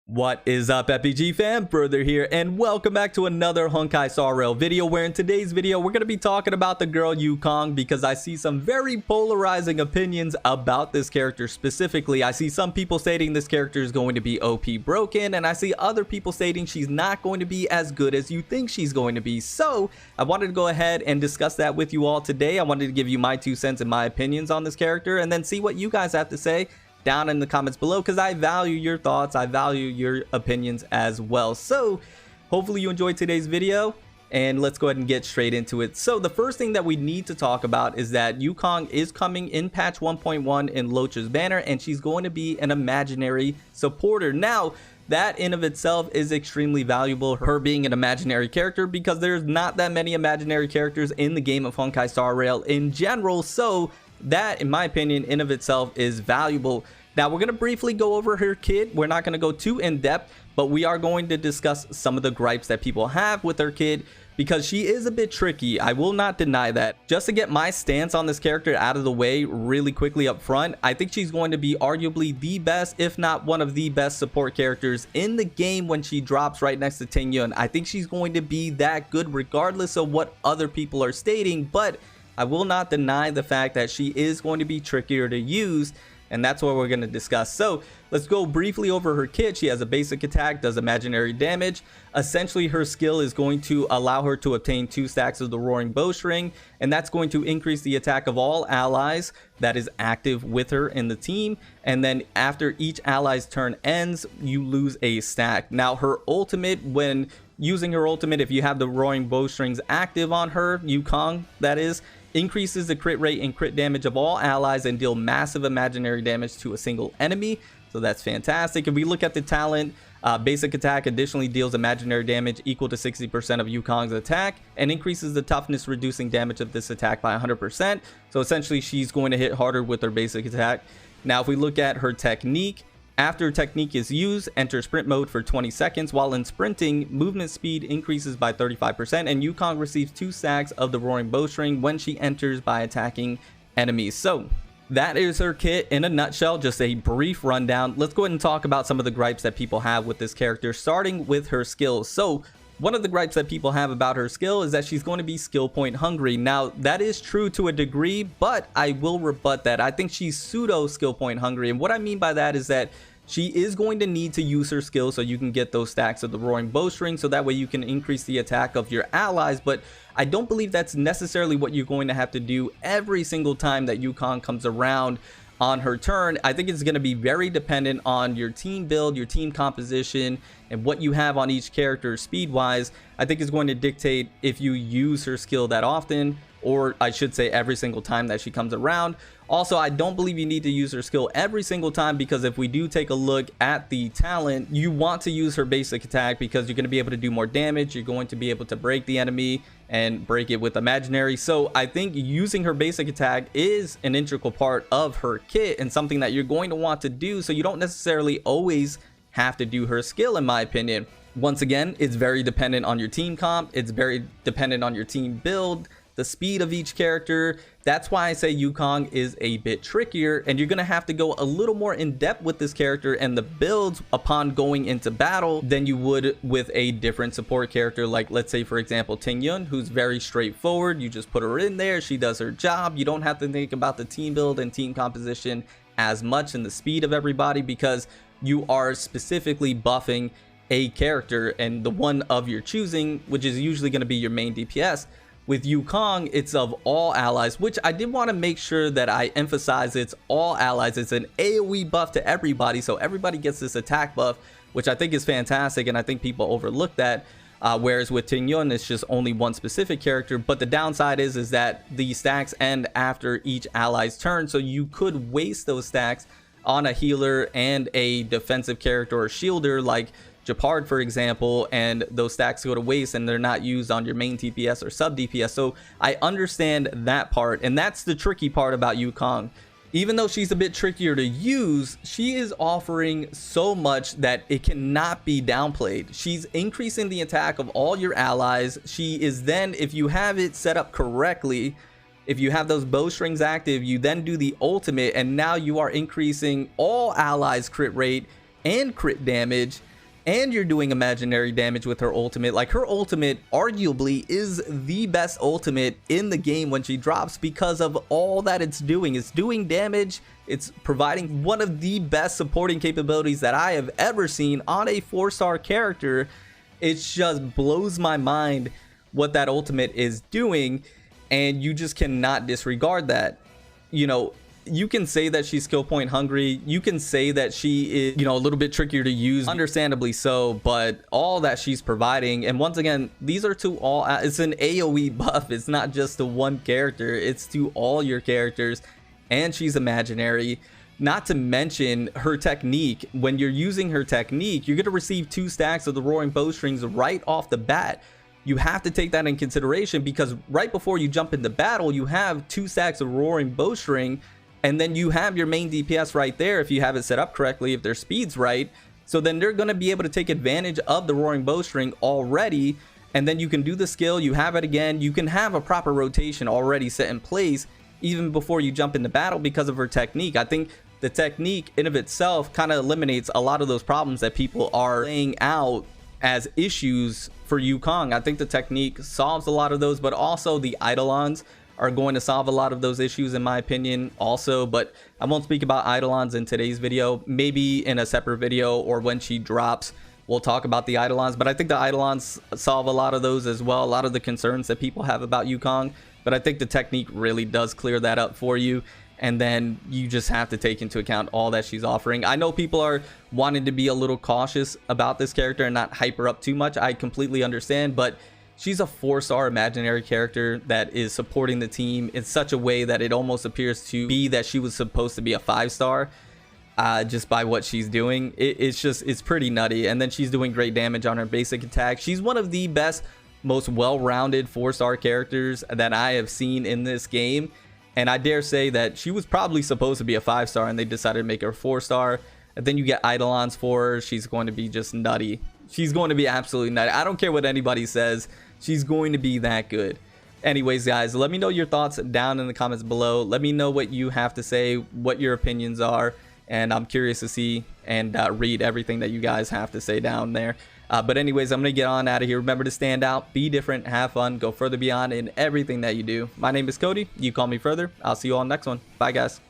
What is up, FPG fam? Further here, and welcome back to another Honkai Star Rail video, where in today's video we're going to be talking about the girl Yukong, because I see some very polarizing opinions about this character specifically. I see some people stating this character is going to be OP broken, and I see other people stating she's not going to be as good as you think she's going to be. So I wanted to go ahead and discuss that with you all today. I wanted to give you my 2 cents and my opinions on this character, and then see what you guys have to say down in the comments below, because I value your thoughts, I value your opinions as well. So hopefully you enjoyed today's video, and let's go ahead and get straight into it. So the first thing that we need to talk about is that Yukong is coming in patch 1.1 in Locha's banner, and she's going to be an imaginary supporter. Now that in of itself is extremely valuable, her being an imaginary character, because there's not that many imaginary characters in the game of Honkai Star Rail in general. So that, in my opinion, in of itself is valuable. Now we're going to briefly go over her kit. We're not going to go too in depth, but we are going to discuss some of the gripes that people have with her kit, because she is a bit tricky. I will not deny that. Just to get my stance on this character out of the way really quickly up front, I think she's going to be arguably the best, if not one of the best support characters in the game when she drops right next to Tingyun. I think she's going to be that good regardless of what other people are stating, but I will not deny the fact that she is going to be trickier to use, and that's what we're going to discuss. So let's go briefly over her kit. She has a basic attack, does imaginary damage. Essentially, her skill is going to allow her to obtain 2 stacks of the roaring bowstring, and that's going to increase the attack of all allies that is active with her in the team. And then after each ally's turn ends, you lose a stack. Now her ultimate, when using her ultimate, if you have the roaring bowstrings active on her, Yukong that is, increases the crit rate and crit damage of all allies and deal massive imaginary damage to a single enemy. So that's fantastic. If we look at the talent, basic attack additionally deals imaginary damage equal to 60% of Yukong's attack, and increases the toughness, reducing damage of this attack by 100%. So essentially she's going to hit harder with her basic attack. Now if we look at her technique, after technique is used, enter sprint mode for 20 seconds. While in sprinting, movement speed increases by 35%, and Yukong receives 2 stacks of the roaring bowstring when she enters by attacking enemies. So that is her kit in a nutshell, just a brief rundown. Let's go ahead and talk about some of the gripes that people have with this character, starting with her skills. So one of the gripes that people have about her skill is that she's going to be skill point hungry. Now that is true to a degree, but I will rebut that. I think she's pseudo skill point hungry, and what I mean by that is that she is going to need to use her skill so you can get those stacks of the roaring bowstring, so that way you can increase the attack of your allies. But I don't believe that's necessarily what you're going to have to do every single time that Yukong comes around on her turn. I think it's going to be very dependent on your team build, your team composition, and what you have on each character speed wise. I think it's going to dictate if you use her skill that often, or I should say every single time that she comes around. Also, I don't believe you need to use her skill every single time, because if we do take a look at the talent, you want to use her basic attack because you're going to be able to do more damage. You're going to be able to break the enemy and break it with imaginary. So I think using her basic attack is an integral part of her kit, and something that you're going to want to do, so you don't necessarily always have to do her skill, in my opinion. Once again, it's very dependent on your team comp, it's very dependent on your team build, the speed of each character. That's why I say Yukong is a bit trickier, and you're gonna have to go a little more in depth with this character and the builds upon going into battle than you would with a different support character, like let's say for example Tingyun, who's very straightforward. You just put her in there, she does her job. You don't have to think about the team build and team composition as much, and the speed of everybody, because you are specifically buffing a character and the one of your choosing, which is usually going to be your main DPS. With Yukong, it's of all allies, which I did want to make sure that I emphasize it's all allies. It's an AoE buff to everybody, so everybody gets this attack buff, which I think is fantastic, and I think people overlook that. Whereas with Tingyun, it's just only one specific character. But the downside is that the stacks end after each ally's turn, so you could waste those stacks on a healer and a defensive character or shielder like Japard, for example, and those stacks go to waste and they're not used on your main DPS or sub DPS. So I understand that part, and that's the tricky part about Yukong. Even though she's a bit trickier to use, she is offering so much that it cannot be downplayed. She's increasing the attack of all your allies. She is then, if you have it set up correctly, if you have those bowstrings active, you then do the ultimate, and now you are increasing all allies crit rate and crit damage. and you're doing imaginary damage with her ultimate. Like, her ultimate arguably is the best ultimate in the game when she drops, because of all that it's doing. It's doing damage, it's providing one of the best supporting capabilities that I have ever seen on a 4-star character. It just blows my mind what that ultimate is doing, and you just cannot disregard that. You know, you can say that she's skill point hungry, you can say that she is, you know, a little bit trickier to use, understandably so, but all that she's providing, and once again, these are to all, it's an AoE buff, it's not just to one character, it's to all your characters, and she's imaginary. Not to mention her technique. When you're using her technique, you're going to receive 2 stacks of the roaring bowstrings right off the bat. You have to take that in consideration, because right before you jump into battle, you have 2 stacks of roaring bowstring, and then you have your main DPS right there if you have it set up correctly, if their speed's right. So then they're going to be able to take advantage of the roaring bowstring already, and then you can do the skill, you have it again, you can have a proper rotation already set in place even before you jump into battle because of her technique. I think the technique in of itself kind of eliminates a lot of those problems that people are laying out as issues for Yukong. I think the technique solves a lot of those, but also the Eidolons are going to solve a lot of those issues in my opinion also. But I won't speak about Eidolons in today's video. Maybe in a separate video, or when she drops, we'll talk about the Eidolons. But I think the Eidolons solve a lot of those as well, a lot of the concerns that people have about Yukong. But I think the technique really does clear that up for you. And then you just have to take into account all that she's offering. I know people are wanting to be a little cautious about this character and not hype her up too much. I completely understand, but she's a 4-star imaginary character that is supporting the team in such a way that it almost appears to be that she was supposed to be a 5-star just by what she's doing. It's pretty nutty. And then she's doing great damage on her basic attack. She's one of the best, most well-rounded 4-star characters that I have seen in this game. And I dare say that she was probably supposed to be a 5-star, and they decided to make her a 4-star. And then you get Eidolons for her. She's going to be just nutty. She's going to be absolutely nutty. I don't care what anybody says. She's going to be that good. Anyways, guys, let me know your thoughts down in the comments below. Let me know what you have to say, what your opinions are. And I'm curious to see and read everything that you guys have to say down there. But anyways, I'm going to get on out of here. Remember to stand out, be different, have fun, go further beyond in everything that you do. My name is Cody. You call me further. I'll see you all next one. Bye, guys.